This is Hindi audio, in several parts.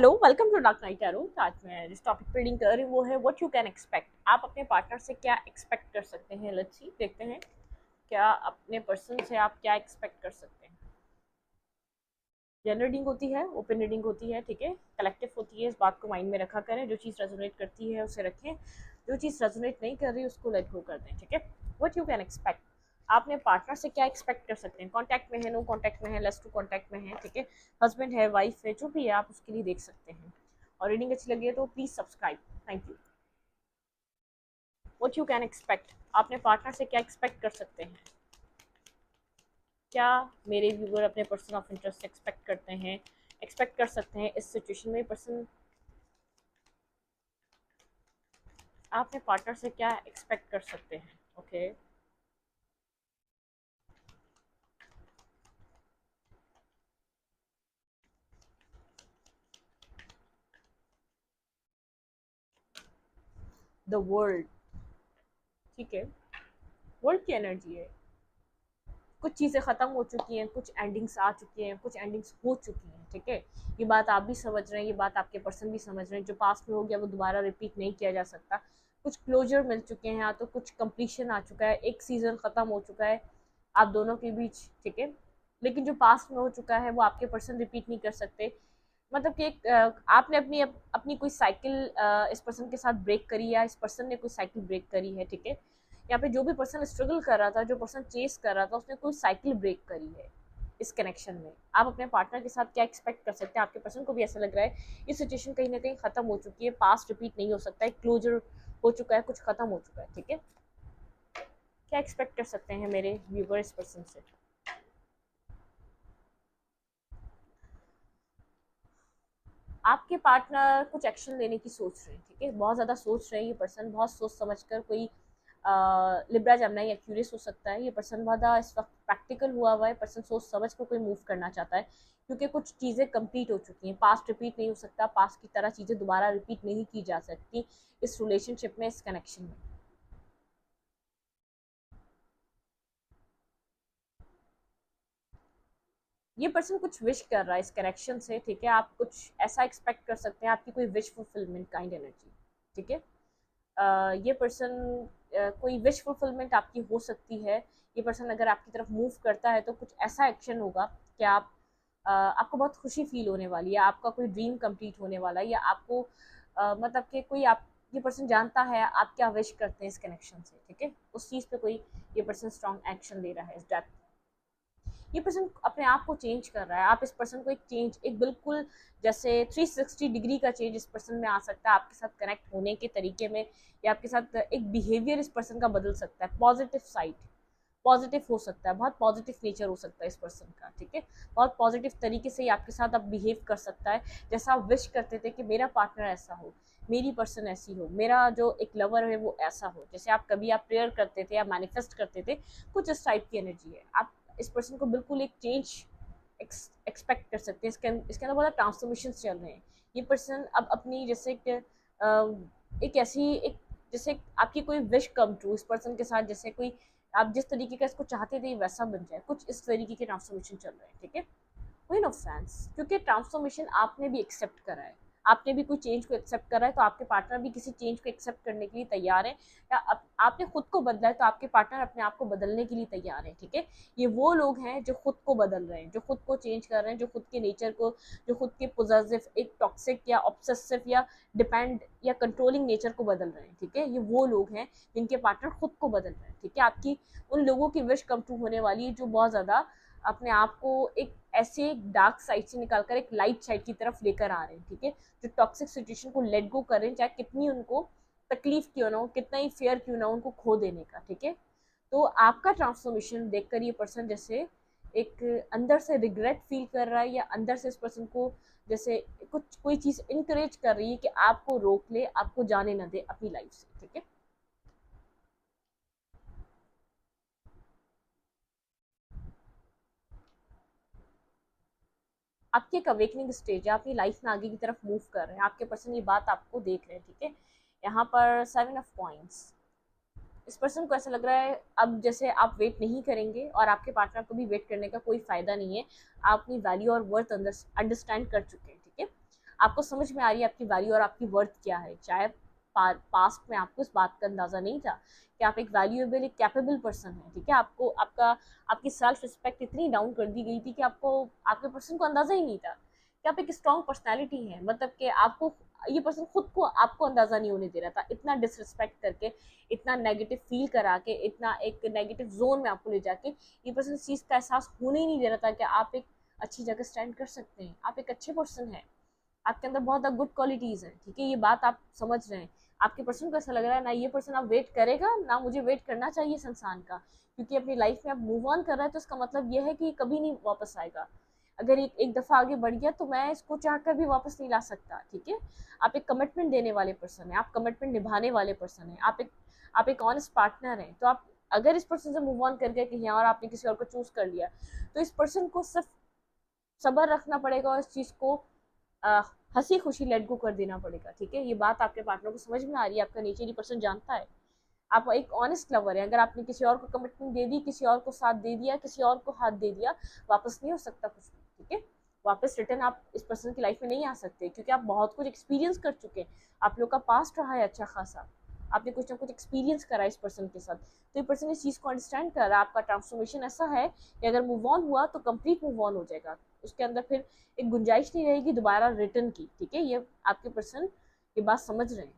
Hello, welcome to dark night tarot. आज मैं जिस टॉपिक पे रीडिंग कर रही हूँ वो है व्हाट यू कैन एक्सपेक्ट। आप अपने पार्टनर से क्या एक्सपेक्ट कर सकते हैं। लेट्स सी, देखते हैं क्या अपने पर्सन से आप क्या एक्सपेक्ट कर सकते हैं। जनरल रीडिंग होती है, ओपन रीडिंग होती है, ठीक है, कलेक्टिव होती है। इस बात को माइंड में रखा करें। जो चीज़ रेजोनेट करती है उसे रखें, जो चीज़ रेजोनेट नहीं कर रही उसको लेट गो कर दें, ठीक है। व्हाट यू कैन एक्सपेक्ट, आप अपने पार्टनर से क्या एक्सपेक्ट कर सकते हैं। कॉन्टैक्ट में है, नो कॉन्टैक्ट में है, लेस टू कॉन्टैक्ट में है, ठीक है, हस्बैंड है, वाइफ है, जो भी है आप उसके लिए देख सकते हैं। और रीडिंग अच्छी लगी है तो please subscribe. Thank you. What you can expect, आप अपने पार्टनर से क्या एक्सपेक्ट कर सकते हैं। क्या मेरे व्यूअर अपने पर्सन ऑफ इंटरेस्ट से एक्सपेक्ट कर सकते हैं इस सिचुएशन में। पर्सन, आप अपने पार्टनर से क्या एक्सपेक्ट कर सकते हैं। ओके, द वर्ल्ड, ठीक है, वर्ल्ड की एनर्जी है। कुछ चीज़ें ख़त्म हो चुकी हैं, कुछ एंडिंग्स आ चुकी हैं, कुछ एंडिंग्स हो चुकी हैं, ठीक है। ये बात आप भी समझ रहे हैं, ये बात आपके पर्सन भी समझ रहे हैं। जो पास्ट में हो गया वो दोबारा रिपीट नहीं किया जा सकता। कुछ क्लोजर मिल चुके हैं, या तो कुछ कंप्लीशन आ चुका है, एक सीज़न ख़त्म हो चुका है आप दोनों के बीच, ठीक है। लेकिन जो पास्ट में हो चुका है वो आपके पर्सन रिपीट नहीं कर सकते। मतलब कि एक आपने अपनी कोई साइकिल इस पर्सन के साथ ब्रेक करी, या इस पर्सन ने कोई साइकिल ब्रेक करी है, ठीक है। यहाँ पे जो भी पर्सन स्ट्रगल कर रहा था, जो पर्सन चेस कर रहा था, उसने कोई साइकिल ब्रेक करी है इस कनेक्शन में। आप अपने पार्टनर के साथ क्या एक्सपेक्ट कर सकते हैं। आपके पर्सन को भी ऐसा लग रहा है ये सिचुएशन कहीं ना कहीं खत्म हो चुकी है, पास्ट रिपीट नहीं हो सकता है, क्लोजर हो चुका है, कुछ खत्म हो चुका है, ठीक है। क्या एक्सपेक्ट कर सकते हैं मेरे व्यूवर इस पर्सन से। आपके पार्टनर कुछ एक्शन लेने की सोच रहे हैं, ठीक है, बहुत ज़्यादा सोच रहे हैं। ये पर्सन बहुत सोच समझ कर कोई लिब्रा जमना या क्यूरियस हो सकता है। ये पर्सन बहुत ज़्यादा इस वक्त प्रैक्टिकल हुआ है। पर्सन सोच समझ कर कोई मूव करना चाहता है, क्योंकि कुछ चीज़ें कंप्लीट हो चुकी हैं। पास्ट रिपीट नहीं हो सकता, पास्ट की तरह चीज़ें दोबारा रिपीट नहीं की जा सकती इस रिलेशनशिप में, इस कनेक्शन में। ये पर्सन कुछ विश कर रहा है इस कनेक्शन से, ठीक है। आप कुछ ऐसा एक्सपेक्ट कर सकते हैं, आपकी कोई विश फुलफिलमेंट काइंड एनर्जी, ठीक है। ये पर्सन कोई विश फुलफिलमेंट आपकी हो सकती है। ये पर्सन अगर आपकी तरफ मूव करता है तो कुछ ऐसा एक्शन होगा कि आपको बहुत खुशी फील होने वाली है, आपका कोई ड्रीम कंप्लीट होने वाला है, या आपको मतलब कि कोई आप, ये पर्सन जानता है आप क्या विश करते हैं इस कनेक्शन से, ठीक है। उस चीज़ पे कोई ये पर्सन स्ट्रॉन्ग एक्शन ले रहा है इस डेथ। ये पर्सन अपने आप को चेंज कर रहा है। आप इस पर्सन को एक चेंज, एक बिल्कुल जैसे 360 डिग्री का चेंज इस पर्सन में आ सकता है आपके साथ कनेक्ट होने के तरीके में, या आपके साथ एक बिहेवियर इस पर्सन का बदल सकता है। पॉजिटिव साइड, पॉजिटिव हो सकता है, बहुत पॉजिटिव नेचर हो सकता है इस पर्सन का, ठीक है। बहुत पॉजिटिव तरीके से ही आपके साथ अब बिहेव कर सकता है, जैसा आप विश करते थे कि मेरा पार्टनर ऐसा हो, मेरी पर्सन ऐसी हो, मेरा जो एक लवर है वो ऐसा हो। जैसे आप कभी आप प्रेयर करते थे या मैनिफेस्ट करते थे, कुछ इस टाइप की एनर्जी है। आप इस पर्सन को बिल्कुल एक चेंज एक्सपेक्ट कर सकते हैं। इसके अंदर बहुत ट्रांसफॉर्मेशन चल रहे हैं। ये पर्सन अब अपनी जैसे एक ऐसी एक, जैसे आपकी कोई विश कम ट्रू इस पर्सन के साथ, जैसे कोई आप जिस तरीके का इसको चाहते थे वैसा बन जाए, कुछ इस तरीके के ट्रांसफॉर्मेशन चल रहे हैं, ठीक है। क्वीन ऑफ फैंस, क्योंकि ट्रांसफॉर्मेशन आपने भी एक्सेप्ट करा है, आपने भी कोई चेंज को एक्सेप्ट करा है, तो आपके पार्टनर भी किसी चेंज को एक्सेप्ट करने के लिए तैयार है। या आपने खुद को बदला है तो आपके पार्टनर अपने आप को बदलने के लिए तैयार है, ठीक है। ये वो लोग हैं जो खुद को बदल रहे हैं, जो खुद को चेंज कर रहे हैं, जो खुद के नेचर को, जो खुद के पोजेसिव, एक टॉक्सिक या ऑब्सेसिव या डिपेंड या कंट्रोलिंग नेचर को बदल रहे हैं, ठीक है। ये वो लोग हैं जिनके पार्टनर खुद को बदल रहे हैं, ठीक है। आपकी उन लोगों की विश कम ट्रू होने वाली है जो बहुत ज़्यादा अपने आप को एक ऐसे डार्क साइड से निकालकर एक लाइट साइड की तरफ लेकर आ रहे हैं, ठीक है। जो टॉक्सिक सिचुएशन को लेट गो कर रहे हैं, चाहे कितनी उनको तकलीफ क्यों ना हो, कितना ही फेयर क्यों ना हो उनको खो देने का, ठीक है। तो आपका ट्रांसफॉर्मेशन देखकर ये पर्सन जैसे एक अंदर से रिग्रेट फील कर रहा है, या अंदर से इस पर्सन को जैसे कुछ कोई चीज़ इनकरेज कर रही है कि आपको रोक ले, आपको जाने ना दे अपनी लाइफ से, ठीक है। आपकी एक अवेकनिंग स्टेज है, अपनी लाइफ में आगे की तरफ मूव कर रहे हैं। आपके पर्सन ये बात आपको देख रहे हैं, ठीक है। यहाँ पर 7 ऑफ पॉइंट्स, इस पर्सन को ऐसा लग रहा है अब जैसे आप वेट नहीं करेंगे, और आपके पार्टनर को भी वेट करने का कोई फायदा नहीं है। आप अपनी वैल्यू और वर्थ अंडरस्टैंड कर चुके हैं, ठीक है। आपको समझ में आ रही है आपकी वैल्यू और आपकी वर्थ क्या है। चाहे पास्ट में आपको इस बात का अंदाजा नहीं था कि आप एक वैल्यूएबल, एक कैपेबल पर्सन है, ठीक है। आपको आपकी सेल्फ रिस्पेक्ट इतनी डाउन कर दी गई थी कि आपको आपके पर्सन को अंदाजा ही नहीं था कि आप एक स्ट्रॉन्ग पर्सनैलिटी है। मतलब कि आपको ये पर्सन खुद को आपको अंदाजा नहीं होने दे रहा था, इतना डिसरिस्पेक्ट करके, इतना नेगेटिव फील करा के, इतना एक नेगेटिव जोन में आपको ले जाके ये पर्सन इस चीज़ का एहसास होने ही नहीं दे रहा था कि आप एक अच्छी जगह स्टैंड कर सकते हैं, आप एक अच्छे पर्सन हैं, आपके अंदर बहुत गुड क्वालिटीज़ हैं, ठीक है। ये बात आप समझ रहे हैं। आपके पर्सन को ऐसा लग रहा है ना ये पर्सन अब वेट करेगा ना, मुझे वेट करना चाहिए इस इंसान का, क्योंकि अपनी लाइफ में अब मूव ऑन कर रहा है, तो इसका मतलब ये है कि कभी नहीं वापस आएगा। अगर एक दफ़ा आगे बढ़ गया तो मैं इसको चाह कर भी वापस नहीं ला सकता, ठीक है। आप एक कमिटमेंट देने वाले पर्सन हैं, आप कमिटमेंट निभाने वाले पर्सन हैं, आप एक ऑनेस्ट पार्टनर हैं। तो आप अगर इस पर्सन से मूव ऑन कर गए कहीं और आपने किसी और को चूज कर लिया, तो इस पर्सन को सिर्फ सब्र रखना पड़ेगा और इस चीज़ को हंसी खुशी लेट गो कर देना पड़ेगा, ठीक है। ये बात आपके पार्टनर को समझ में आ रही है, आपका नेचर ये पर्सन जानता है। आप एक ऑनेस्ट लवर है, अगर आपने किसी और को कमिटमेंट दे दी, किसी और को साथ दे दिया, किसी और को हाथ दे दिया, वापस नहीं हो सकता कुछ भी, ठीक है। वापस रिटर्न आप इस पर्सन की लाइफ में नहीं आ सकते, क्योंकि आप बहुत कुछ एक्सपीरियंस कर चुके हैं, आप लोग का पास्ट रहा है अच्छा खासा, आपने कुछ ना कुछ एक्सपीरियंस करा है इस पर्सन के साथ, तो ये पर्सन इस चीज़ को अंडरस्टैंड कर रहा है। आपका ट्रांसफॉर्मेशन ऐसा है कि अगर मूव ऑन हुआ तो कंप्लीट मूव ऑन हो जाएगा, उसके अंदर फिर एक गुंजाइश नहीं रहेगी दोबारा रिटर्न की, ठीक है। ये आपके पर्सन ये बात समझ रहे हैं,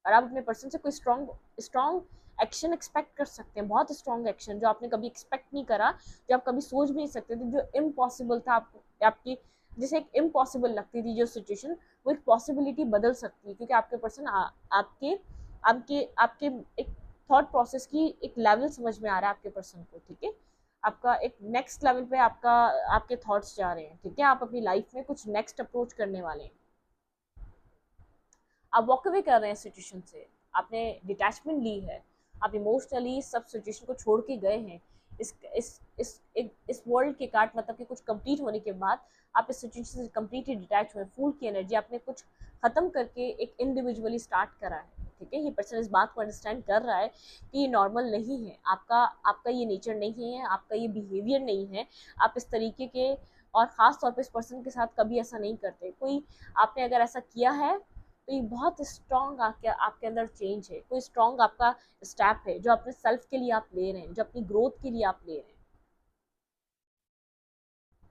और आप अपने पर्सन से कोई स्ट्रॉन्ग एक्शन एक्सपेक्ट कर सकते हैं, बहुत स्ट्रॉन्ग एक्शन जो आपने कभी एक्सपेक्ट नहीं करा, जो आप कभी सोच भी नहीं सकते थे, जो इम्पॉसिबल था आपकी, जैसे एक इम्पॉसिबल लगती थी जो सिचुएशन, वो एक पॉसिबिलिटी बदल सकती है, क्योंकि आपके पर्सन आपके आपके आपके एक थॉट प्रोसेस की एक लेवल समझ में आ रहा है आपके पर्सन को, ठीक है। आपका एक नेक्स्ट लेवल पे आपके थॉट्स जा रहे हैं, ठीक है। आप अपनी लाइफ में कुछ नेक्स्ट अप्रोच करने वाले हैं, आप वॉक अवे कर रहे हैं सिचुएशन से, आपने डिटैचमेंट ली है, आप इमोशनली सब सिचुएशन को छोड़ के गए हैं। इस वर्ल्ड के काट मतलब कि कुछ कंप्लीट होने के बाद आप इस सिचुएशन से कंप्लीटली डिटैच हुए, फूल की एनर्जी आपने कुछ खत्म करके एक इंडिविजुअली स्टार्ट करा है, ठीक है। ये पर्सन इस बात को अंडरस्टैंड कर रहा है कि ये नॉर्मल नहीं है, आपका आपका ये नेचर नहीं है, आपका ये बिहेवियर नहीं है, आप इस तरीके के, और ख़ास तौर पे इस पर्सन के साथ कभी ऐसा नहीं करते। कोई आपने अगर ऐसा किया है तो ये बहुत स्ट्रॉन्ग आपके अंदर चेंज है, कोई स्ट्रॉन्ग आपका स्टेप है जो अपने सेल्फ के लिए आप ले रहे हैं, जो अपनी ग्रोथ के लिए आप ले रहे हैं।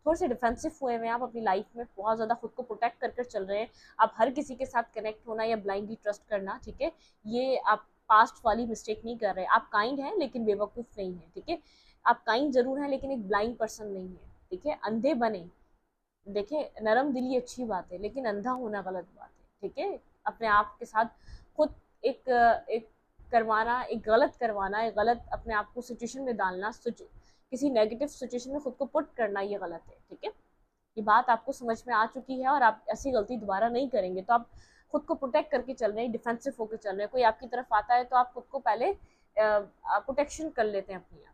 थोड़े से डिफेंसिव हुए हैं आप अपनी लाइफ में, बहुत ज़्यादा खुद को प्रोटेक्ट कर कर चल रहे हैं। आप हर किसी के साथ कनेक्ट होना या ब्लाइंडली ट्रस्ट करना, ठीक है, ये आप पास्ट वाली मिस्टेक नहीं कर रहे। आप काइंड हैं लेकिन बेवकूफ़ नहीं है, ठीक है। आप काइंड जरूर हैं लेकिन एक ब्लाइंड पर्सन नहीं है, ठीक है। अंधे बने, देखिए नरम दिली अच्छी बात है लेकिन अंधा होना गलत बात है, ठीक है। अपने आप के साथ खुद एक एक करवाना, एक गलत करवाना, एक गलत अपने आप को सिचुएशन में डालना, किसी नेगेटिव सिचुएशन में खुद को पुट करना, ये गलत है, ठीक है। ये बात आपको समझ में आ चुकी है और आप ऐसी गलती दोबारा नहीं करेंगे, तो आप खुद को प्रोटेक्ट करके चल रहे हैं, डिफेंसिव होकर चल रहे हैं। कोई आपकी तरफ आता है तो आप खुद को पहले प्रोटेक्शन कर लेते हैं अपनी,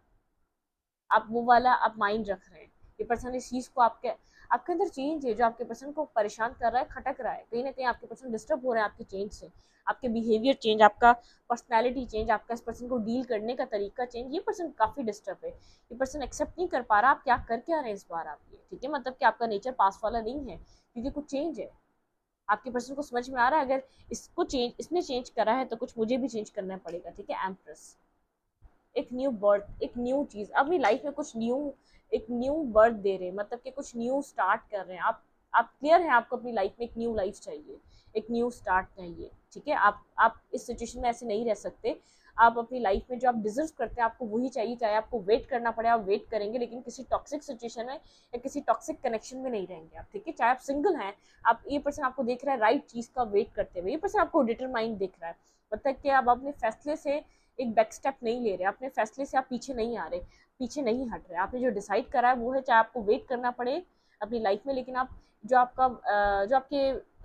आप वो वाला आप माइंड रख रहे हैं। ये पर्सन इस चीज़ को आपके आपके अंदर चेंज है जो आपके पर्सन को परेशान कर रहा है, खटक रहा है, कहीं ना कहीं आपके पर्सन डिस्टर्ब हो रहा है आपके चेंज से, आपके बिहेवियर चेंज, आपका पर्सनैलिटी चेंज, आपका इस पर्सन को डील करने का तरीका चेंज, ये पर्सन काफ़ी डिस्टर्ब है। ये पर्सन एक्सेप्ट नहीं कर पा रहा आप क्या कर क्या रहे हैं इस बार आप, ये ठीक है, मतलब कि आपका नेचर पास वाला नहीं है, क्योंकि कुछ चेंज है। आपके पर्सन को समझ में आ रहा है अगर इसने चेंज करा है तो कुछ मुझे भी चेंज करना पड़ेगा, ठीक है। एम्प्रेस, एक न्यू बर्थ, एक न्यू चीज़ अपनी लाइफ में, कुछ न्यू, एक न्यू बर्थ दे रहे हैं, मतलब कि कुछ न्यू स्टार्ट कर रहे हैं आप क्लियर हैं, आपको अपनी लाइफ में एक न्यू लाइफ चाहिए, एक न्यू स्टार्ट चाहिए, ठीक है। आप इस सिचुएशन में ऐसे नहीं रह सकते। आप अपनी लाइफ में जो आप डिजर्व करते हैं आपको वही चाहिए, चाहे आपको वेट करना पड़े आप वेट करेंगे, लेकिन किसी टॉक्सिक सिचुएशन में या किसी टॉक्सिक कनेक्शन में नहीं रहेंगे आप, ठीक है। चाहे आप सिंगल हैं, आप ये पर्सन आपको देख रहा है राइट चीज़ का वेट करते हुए, ये पर्सन आपको डिटरमाइंड देख रहा है, मतलब कि आप अपने फैसले से एक बैक स्टेप नहीं ले रहे, अपने फैसले से आप पीछे नहीं आ रहे, पीछे नहीं हट रहे, आपने जो डिसाइड करा है वो है, चाहे आपको वेट करना पड़े अपनी लाइफ में, लेकिन आप जो आपका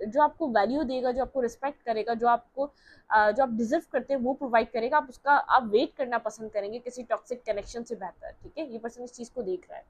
जो आपको वैल्यू देगा, जो आपको रिस्पेक्ट करेगा, जो आप डिजर्व करते हैं वो प्रोवाइड करेगा, आप उसका आप वेट करना पसंद करेंगे किसी टॉक्सिक कनेक्शन से बेहतर, ठीक है। ये पर्सन इस चीज़ को देख रहा है।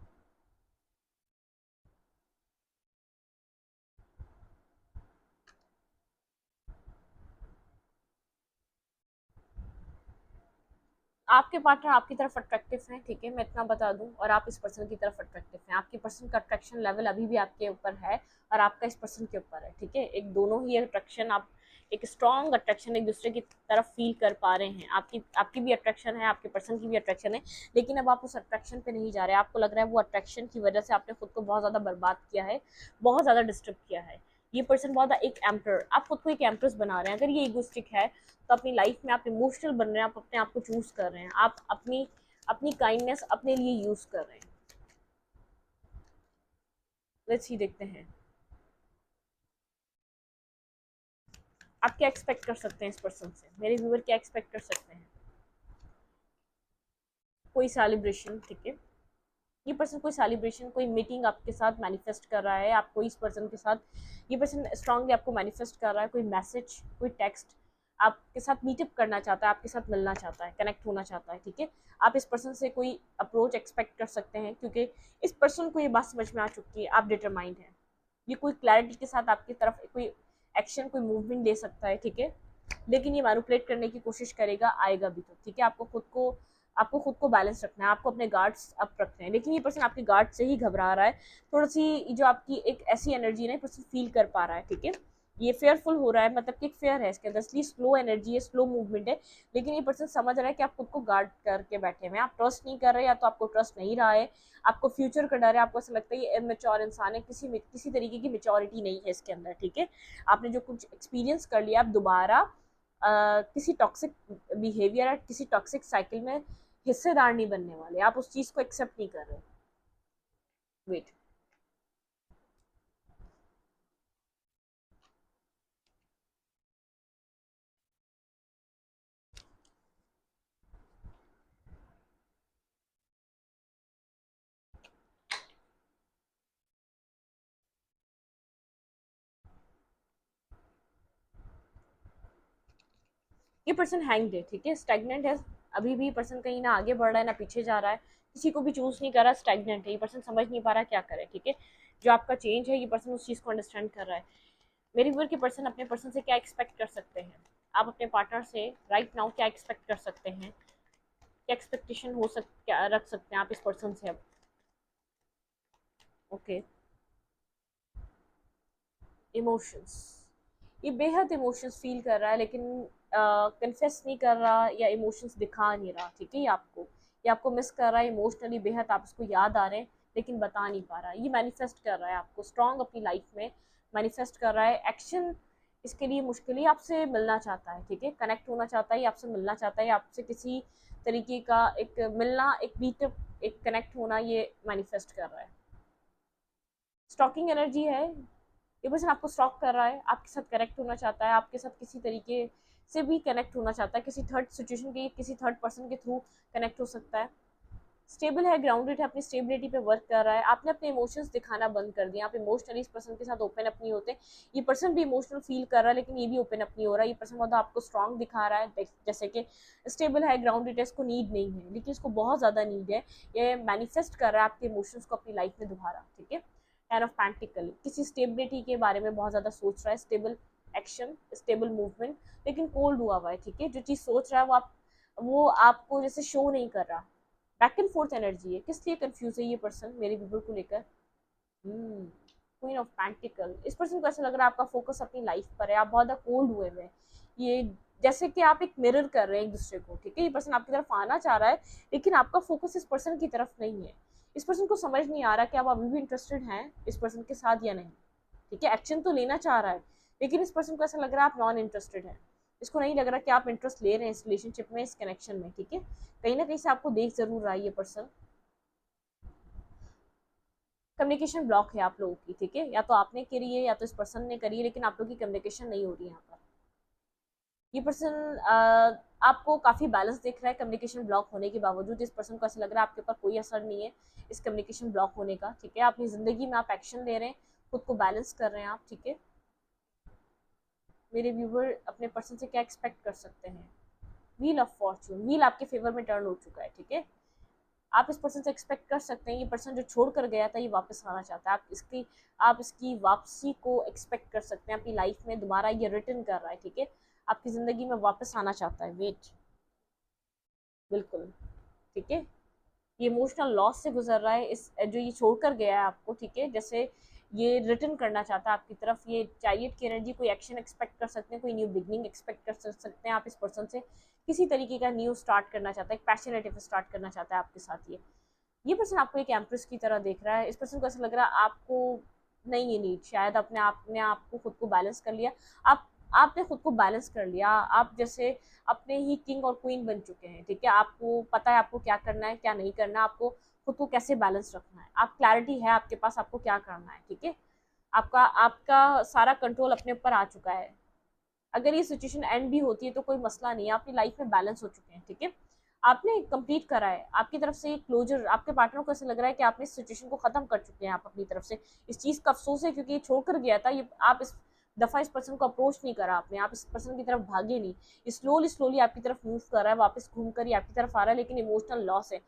आपके पार्टनर आपकी तरफ अट्रैक्टिव हैं, ठीक है, मैं इतना बता दूं, और आप इस पर्सन की तरफ अट्रैक्टिव हैं। आपके पर्सन का अट्रैक्शन लेवल अभी भी आपके ऊपर है और आपका इस पर्सन के ऊपर है, ठीक है। एक दोनों ही अट्रैक्शन, आप एक स्ट्रॉन्ग अट्रैक्शन एक दूसरे की तरफ फील कर पा रहे हैं। आपकी आपकी भी अट्रैक्शन है, आपके पर्सन की भी अट्रैक्शन है, लेकिन अब आप उस अट्रैक्शन पे नहीं जा रहे। आपको लग रहा है वो अट्रैक्शन की वजह से आपने खुद को बहुत ज़्यादा बर्बाद किया है, बहुत ज़्यादा डिस्टर्ब किया है। ये पर्सन बहुत एक एम्पर, आप खुद को एक एम्प्रेस बना रहे हैं। अगर ये इगोइस्टिक है तो अपनी लाइफ में आप इमोशनल बन रहे हैं, आप अपने आप को चूज कर रहे हैं, आप अपनी अपनी काइंडनेस अपने लिए यूज कर रहे हैं। लेट्स ही देखते हैं आप क्या एक्सपेक्ट कर सकते हैं इस पर्सन से। मेरे व्यूअर क्या एक्सपेक्ट कर सकते हैं? कोई सेलिब्रेशन, ठीक है, ये पर्सन कोई सेलिब्रेशन, कोई मीटिंग आपके साथ मैनिफेस्ट कर रहा है। आपको इस पर्सन के साथ, ये पर्सन स्ट्रांगली आपको मैनिफेस्ट कर रहा है। कोई मैसेज, कोई टेक्स्ट आपके साथ मीटअप करना चाहता है, आपके साथ मिलना चाहता है, कनेक्ट होना चाहता है, ठीक है। आप इस पर्सन से कोई अप्रोच एक्सपेक्ट कर सकते हैं, क्योंकि इस पर्सन को ये बात समझ में आ चुकी है, आप डिटरमाइंड हैं। ये कोई क्लैरिटी के साथ आपकी तरफ कोई एक्शन, कोई मूवमेंट ले सकता है, ठीक है, लेकिन ये मैनिपुलेट करने की कोशिश करेगा, आएगा भी तो, ठीक है। आपको खुद को बैलेंस रखना है, आपको अपने गार्ड्स अप रखने हैं। लेकिन ये पर्सन आपके गार्ड से ही घबरा रहा है, थोड़ी सी जो आपकी एक ऐसी एनर्जी है ना, पर्सन फील कर पा रहा है, ठीक है। ये फेयरफुल हो रहा है, मतलब कि एक फेयर है इसके अंदर, इसलिए स्लो एनर्जी है, स्लो मूवमेंट है। लेकिन ये पर्सन समझ रहा है कि आप खुद को गार्ड करके बैठे हुए हैं, आप ट्रस्ट नहीं कर रहे, या तो आपको ट्रस्ट नहीं रहा है, आपको फ्यूचर का डर है, आपको ऐसा लगता है ये इमेच्योर इंसान है, किसी तरीके की मेच्योरिटी नहीं है इसके अंदर, ठीक है। आपने जो कुछ एक्सपीरियंस कर लिया, आप दोबारा किसी टॉक्सिक बिहेवियर, किसी टॉक्सिक साइकिल में हिस्सेदार नहीं बनने वाले, आप उस चीज को एक्सेप्ट नहीं कर रहे। वेट, ये पर्सन हैंग्ड है, ठीक है, स्टैग्नेंट है। अभी भी पर्सन कहीं ना आगे बढ़ रहा है ना पीछे जा रहा है, किसी को भी चूज नहीं कर रहा, स्टैग्नेंट है। ये पर्सन समझ नहीं पा रहा क्या करे, ठीक है। जो आपका चेंज है, ये पर्सन उस चीज को अंडरस्टैंड कर रहा है। मेरे व्यूअर के पर्सन अपने पर्सन से क्या एक्सपेक्ट कर सकते हैं? आप अपने पार्टनर से राइट नाउ क्या एक्सपेक्ट कर सकते हैं? क्या एक्सपेक्टेशन क्या रख सकते हैं आप इस पर्सन से अब? ओके, इमोशंस, ये बेहद इमोशंस फील कर रहा है, लेकिन कन्फेस नहीं कर रहा, या इमोशंस दिखा नहीं रहा, ठीक है। ये आपको मिस कर रहा है इमोशनली बेहद, आप उसको याद आ रहे हैं लेकिन बता नहीं पा रहा। ये मैनिफेस्ट कर रहा है आपको स्ट्रॉन्ग अपनी लाइफ में, मैनिफेस्ट कर रहा है एक्शन। इसके लिए मुश्किल ही आपसे मिलना चाहता है, ठीक है, कनेक्ट होना चाहता है, आपसे मिलना चाहता है, आपसे किसी तरीके का एक मिलना, एक मीटअप, एक कनेक्ट होना, ये मैनिफेस्ट कर रहा है। स्टॉकिंग एनर्जी है, ये पर्सन आपको स्टॉक कर रहा है, आपके साथ कनेक्ट होना चाहता है, आपके साथ किसी तरीके से भी कनेक्ट होना चाहता है, किसी थर्ड सिचुएशन के, किसी थर्ड पर्सन के थ्रू कनेक्ट हो सकता है। स्टेबल है, ग्राउंडेड है, अपनी स्टेबिलिटी पे वर्क कर रहा है। आपने अपने इमोशंस दिखाना बंद कर दिया, आप इमोशनली इस पर्सन के साथ ओपन अप नहीं होते। ये पर्सन भी इमोशनल फील कर रहा है, लेकिन ये भी ओपन अप नहीं हो रहा। ये पर्सन बहुत आपको स्ट्रॉन्ग दिखा रहा है, जैसे कि स्टेबल है, ग्राउंडेड है, इसको नीड नहीं है, लेकिन इसको बहुत ज़्यादा नीड है। ये मैनिफेस्ट कर रहा है आपके इमोशंस को अपनी लाइफ में दोबारा, ठीक है। टेन ऑफ पेंटिकल, किसी स्टेबिलिटी के बारे में बहुत ज़्यादा सोच रहा है, स्टेबल एक्शन, स्टेबल मूवमेंट, लेकिन कोल्ड हुआ हुआ है, ठीक है। जो चीज़ सोच रहा है वो आपको जैसे शो नहीं कर रहा। बैक एंड फोर्थ एनर्जी है, किस लिए कंफ्यूज है ये पर्सन मेरे व्यूवर को लेकर? क्वीन ऑफ पेंटिकल, इस पर्सन को ऐसा लग रहा है आपका फोकस अपनी लाइफ पर है, आप बहुत ज़्यादा कोल्ड हुए हुए हैं। ये जैसे कि आप एक मिरर कर रहे हैं एक दूसरे को, ठीक है। ये पर्सन आपकी तरफ आना चाह रहा है, लेकिन आपका फोकस इस पर्सन की तरफ नहीं है। इस पर्सन को समझ नहीं आ रहा कि आप अभी भी इंटरेस्टेड हैं इस पर्सन के साथ या नहीं, ठीक है। एक्शन तो लेना चाह रहा है, लेकिन इस पर्सन को ऐसा लग रहा है आप नॉन इंटरेस्टेड हैं। इसको नहीं लग रहा कि आप इंटरेस्ट ले रहे हैं इस रिलेशनशिप में, इस कनेक्शन में, ठीक है। कहीं ना कहीं से आपको देख जरूर रहा है ये पर्सन। कम्युनिकेशन ब्लॉक है आप लोगों की, ठीक है, या तो आपने करी है या तो इस पर्सन ने करी है, लेकिन आप लोगों की कम्युनिकेशन नहीं हो रही है यहाँ पर। ये पर्सन आपको काफ़ी बैलेंस दिख रहा है कम्युनिकेशन ब्लॉक होने के बावजूद। इस पर्सन को ऐसा लग रहा है आपके ऊपर कोई असर नहीं है इस कम्युनिकेशन ब्लॉक होने का, ठीक है। अपनी ज़िंदगी में आप एक्शन ले रहे हैं, खुद को बैलेंस कर रहे हैं आप, ठीक है। मेरे व्यूवर अपने पर्सन से क्या एक्सपेक्ट कर सकते हैं? व्हील ऑफ फॉर्चून, व्हील आपके फेवर में टर्न हो चुका है, ठीक है। आप इस पर्सन से एक्सपेक्ट कर सकते हैं, ये पर्सन जो छोड़ कर गया था ये वापस आना चाहता है। आप इसकी वापसी को एक्सपेक्ट कर सकते हैं अपनी लाइफ में, दोबारा ये रिटर्न कर रहा है, ठीक है। आपकी ज़िंदगी में वापस आना चाहता है। वेट, बिल्कुल, ठीक है। ये इमोशनल लॉस से गुजर रहा है, इस जो ये छोड़कर गया है आपको, ठीक है, जैसे ये रिटर्न करना चाहता है आपकी तरफ, ये चाइल्ड की एनर्जी, कोई एक्शन एक्सपेक्ट कर सकते हैं, कोई न्यू बिगनिंग एक्सपेक्ट कर सकते हैं आप इस पर्सन से, किसी तरीके का न्यू स्टार्ट करना चाहता है, एक पैशनेट स्टार्ट करना चाहता है आपके साथ। ये पर्सन आपको एक एम्प्रेस की तरह देख रहा है, इस पर्सन को ऐसा लग रहा है आपको नहीं, ये नीड शायद अपने आप ने आपको खुद को बैलेंस कर लिया, आप आपने खुद को बैलेंस कर लिया, आप जैसे अपने ही किंग और क्वीन बन चुके हैं, ठीक है, आपको पता है आपको क्या करना है क्या नहीं करना, आपको खुद को कैसे बैलेंस रखना है, आप क्लैरिटी है आपके पास आपको क्या करना है, ठीक है, आपका आपका सारा कंट्रोल अपने ऊपर आ चुका है। अगर ये सिचुएशन एंड भी होती है तो कोई मसला नहीं है, अपनी लाइफ में बैलेंस हो चुके हैं, ठीक है, आपने कंप्लीट करा है, आपकी तरफ से क्लोजर, आपके पार्टनर को ऐसा लग रहा है कि आपने इस सिचुएशन को खत्म कर चुके हैं आप अपनी तरफ से। इस चीज का अफसोस है क्योंकि ये छोड़कर गया था, ये आप इस दफा इस पर्सन को अप्रोच नहीं करा आपने, आप इस पर्सन की तरफ भागे नहीं, स्लोली स्लोली आपकी तरफ मूव कर रहा है, वापस घूम कर ही आपकी तरफ आ रहा है, लेकिन इमोशनल लॉस है,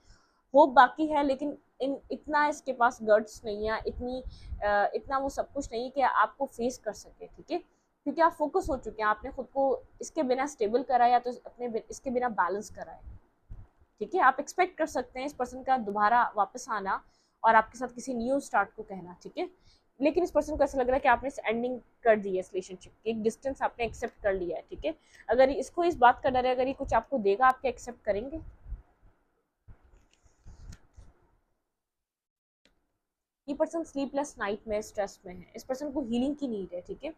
होप बाकी है, लेकिन इतना इसके पास गट्स नहीं है, इतना वो सब कुछ नहीं है कि आपको फेस कर सके, ठीक है, क्योंकि आप फोकस हो चुके हैं, आपने खुद को इसके बिना स्टेबल करा है या तो अपने इसके बिना बैलेंस करा है, ठीक है, आप एक्सपेक्ट कर सकते हैं इस पर्सन का दोबारा वापस आना और आपके साथ किसी न्यू स्टार्ट को कहना, ठीक है, लेकिन इस पर्सन को ऐसा लग रहा है कि आपने इस एंडिंग कर दी है, रिलेशनशिप की एक डिस्टेंस आपने एक्सेप्ट कर लिया है, ठीक है, अगर इसको इस बात का डर है, अगर ये कुछ आपको देगा आप क्या एक्सेप्ट करेंगे? ये पर्सन स्लीपलेस नाइट में स्ट्रेस में है, इस पर्सन को हीलिंग की नीड है, ठीक है,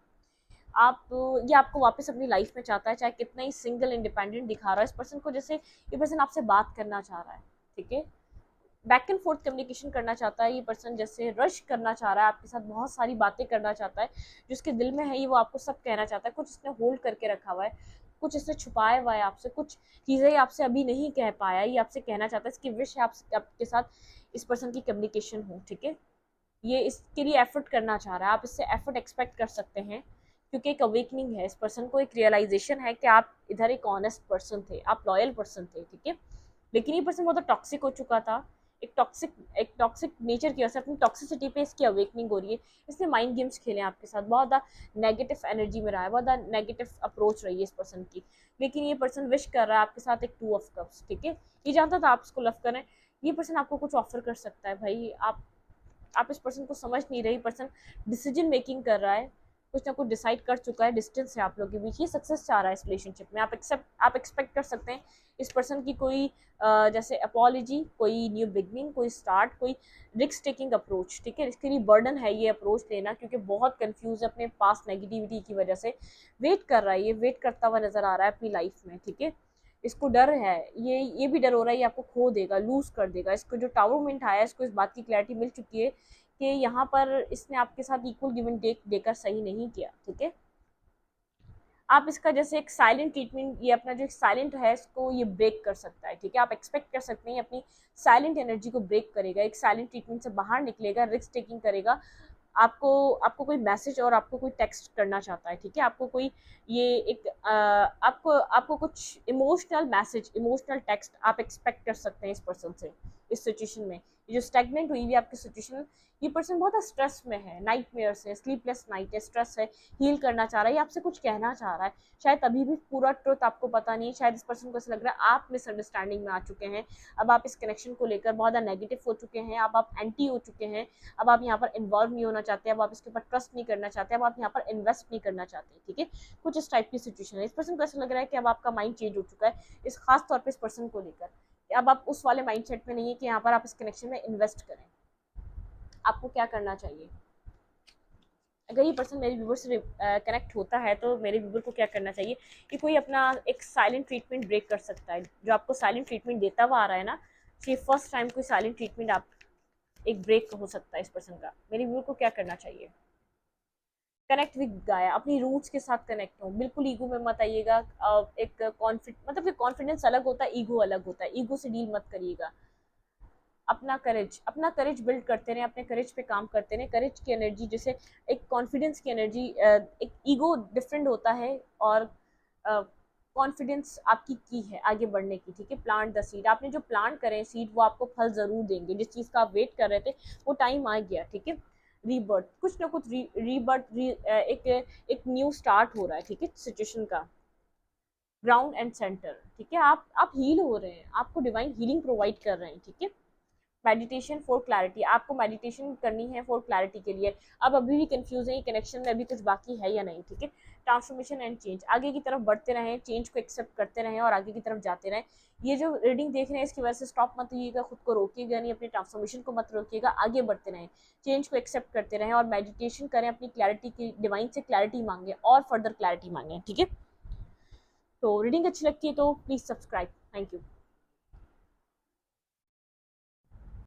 आप ये आपको वापस अपनी लाइफ में चाहता है, चाहे कितना ही सिंगल इंडिपेंडेंट दिखा रहा है इस पर्सन को, जैसे ये पर्सन आपसे बात करना चाह रहा है, ठीक है, बैक एंड फोर्थ कम्युनिकेशन करना चाहता है ये पर्सन, जैसे रश करना चाह रहा है आपके साथ, बहुत सारी बातें करना चाहता है, जो उसके दिल में है ये वो आपको सब कहना चाहता है, कुछ इसने होल्ड करके रखा हुआ है, कुछ इसने छुपाया हुआ है आपसे, कुछ चीज़ें आपसे अभी नहीं कह पाया, ये आपसे कहना चाहता है, इसकी विश है आपसे आपके साथ इस पर्सन की कम्युनिकेशन हो, ठीक है, ये इसके लिए एफर्ट करना चाह रहा है, आप इससे एफर्ट एक्सपेक्ट कर सकते हैं, क्योंकि एक अवेकनिंग है, इस पर्सन को एक रियलाइजेशन है कि आप इधर एक ऑनेस्ट पर्सन थे, आप लॉयल पर्सन थे, ठीक है, लेकिन ये पर्सन बहुत टॉक्सिक हो चुका था, एक टॉक्सिक नेचर की वजह से अपनी टॉक्सिसिटी पे इसकी अवेकनिंग हो रही है, इसने माइंड गेम्स खेले हैं आपके साथ, बहुत ज़्यादा नेगेटिव एनर्जी में रहा है, बहुत ज़्यादा नेगेटिव अप्रोच रही है इस पर्सन की, लेकिन ये पर्सन विश कर रहा है आपके साथ एक 2 ऑफ कप्स, ठीक है, ये जानता था आप इसको लव करें, ये पर्सन आपको कुछ ऑफर कर सकता है भाई, आप इस पर्सन को समझ नहीं रही, पर्सन डिसीजन मेकिंग कर रहा है, कुछ ना कुछ डिसाइड कर चुका है, डिस्टेंस है आप लोगों के बीच, ये सक्सेस चाह रहा है इस रिलेशनशिप में, आप एक्सपेक्ट कर सकते हैं इस पर्सन की कोई जैसे अपॉलॉजी, कोई न्यू बिगनिंग, कोई स्टार्ट, कोई रिस्क टेकिंग अप्रोच, ठीक है, इसके लिए बर्डन है ये अप्रोच लेना, क्योंकि बहुत कंफ्यूज है अपने पास नेगेटिविटी की वजह से, वेट कर रहा है, ये वेट करता हुआ नजर आ रहा है अपनी लाइफ में, ठीक है, इसको डर है, ये भी डर हो रहा है ये आपको खो देगा, लूज कर देगा, इसको जो टावर मोमेंट आया है इसको इस बात की क्लैरिटी मिल चुकी है कि यहाँ पर इसने आपके साथ इक्वल गिव एंड टेक देकर सही नहीं किया, ठीक है, आप इसका जैसे एक साइलेंट ट्रीटमेंट, ये अपना जो साइलेंट है इसको ये ब्रेक कर सकता है, ठीक है, आप एक्सपेक्ट कर सकते हैं अपनी साइलेंट एनर्जी को ब्रेक करेगा, एक साइलेंट ट्रीटमेंट से बाहर निकलेगा, रिस्क टेकिंग करेगा, आपको आपको कोई मैसेज और आपको कोई टेक्स्ट करना चाहता है, ठीक है, आपको कोई ये एक आपको आपको कुछ इमोशनल मैसेज, इमोशनल टेक्स्ट आप एक्सपेक्ट कर सकते हैं इस पर्सन से इस सिचुएशन में, ये जो स्टेगनेंट हुई हुई आपकी सिचुएशन, ये पर्सन बहुत स्ट्रेस में है, नाइटमेयर्स है, स्लीपलेस नाइट है, स्ट्रेस है, हील करना चाह रहा है, ये आपसे कुछ कहना चाह रहा है, शायद अभी भी पूरा ट्रुथ आपको पता नहीं है, शायद इस पर्सन को ऐसा लग रहा है आप मिसअंडरस्टैंडिंग में आ चुके हैं, अब आप इस कनेक्शन को लेकर बहुत ज़्यादा नेगेटिव हो चुके हैं, अब आप एंटी हो चुके हैं, अब आप यहाँ पर इन्वॉल्व नहीं होना चाहते, अब आप इसके ऊपर ट्रस्ट नहीं करना चाहते, अब आप यहाँ पर इन्वेस्ट नहीं करना चाहते, ठीक है, कुछ इस टाइप की सिचुएशन है, इस पर्सन को ऐसा लग रहा है कि अब आपका माइंड चेंज हो चुका है इस खास तौर पर इस पर्सन को लेकर, अब आप उस वाले माइंड सेट में नहीं है कि यहाँ पर आप इस कनेक्शन में इन्वेस्ट करें, आपको क्या करना चाहिए? अगर ये पर्सन मेरे व्यूवर से कनेक्ट होता है तो मेरे व्यूवर को क्या करना चाहिए कि कोई अपना एक साइलेंट ट्रीटमेंट ब्रेक कर सकता है, जो आपको साइलेंट ट्रीटमेंट देता हुआ आ रहा है ना, कि फर्स्ट टाइम कोई साइलेंट ट्रीटमेंट आप एक ब्रेक हो सकता है इस पर्सन का, मेरे व्यूवर को क्या करना चाहिए? कनेक्ट विद गाया, अपनी रूट्स के साथ कनेक्ट हो, बिल्कुल ईगो में मत आइएगा, एक मतलब कि कॉन्फिडेंस अलग होता है, ईगो अलग होता है, ईगो से डील मत करिएगा, अपना करेज बिल्ड करते रहें, अपने करेज पे काम करते रहें, करेज की एनर्जी जैसे एक कॉन्फिडेंस की एनर्जी, एक ईगो डिफरेंट होता है और कॉन्फिडेंस आपकी की है आगे बढ़ने की, ठीक है, प्लांट द सीड, आपने जो प्लांट करें सीड वो आपको फल जरूर देंगे, जिस चीज़ का आप वेट कर रहे थे वो टाइम आ गया, ठीक है, रीबर्थ, कुछ ना कुछ रीबर्थ एक एक न्यू स्टार्ट हो रहा है, ठीक है, सिचुएशन का, ग्राउंड एंड सेंटर, ठीक है। आप हील हो रहे हैं, आपको डिवाइन हीलिंग प्रोवाइड कर रहे हैं, ठीक है। मेडिटेशन फॉर क्लैरिटी, आपको मेडिटेशन करनी है फॉर क्लैरिटी के लिए। अब अभी भी कंफ्यूज है, ये कनेक्शन में अभी कुछ बाकी है या नहीं, ठीक है। ट्रांसफॉर्मेशन एंड चेंज, आगे की तरफ बढ़ते रहें, चेंज को एक्सेप्ट करते रहें और आगे की तरफ जाते रहें। ये जो रीडिंग देख रहे हैं इसकी वजह से स्टॉप मत होइएगा, खुद को रोकिएगा नहीं, अपनी ट्रांसफॉर्मेशन को मत रोकिएगा, आगे बढ़ते रहें, चेंज को एक्सेप्ट करते रहें और मेडिटेशन करें, अपनी क्लैरिटी की, डिवाइन से क्लैरिटी मांगे और फर्दर क्लैरिटी मांगे, ठीक है। तो रीडिंग अच्छी लगती है तो प्लीज़ सब्सक्राइब। Thank you.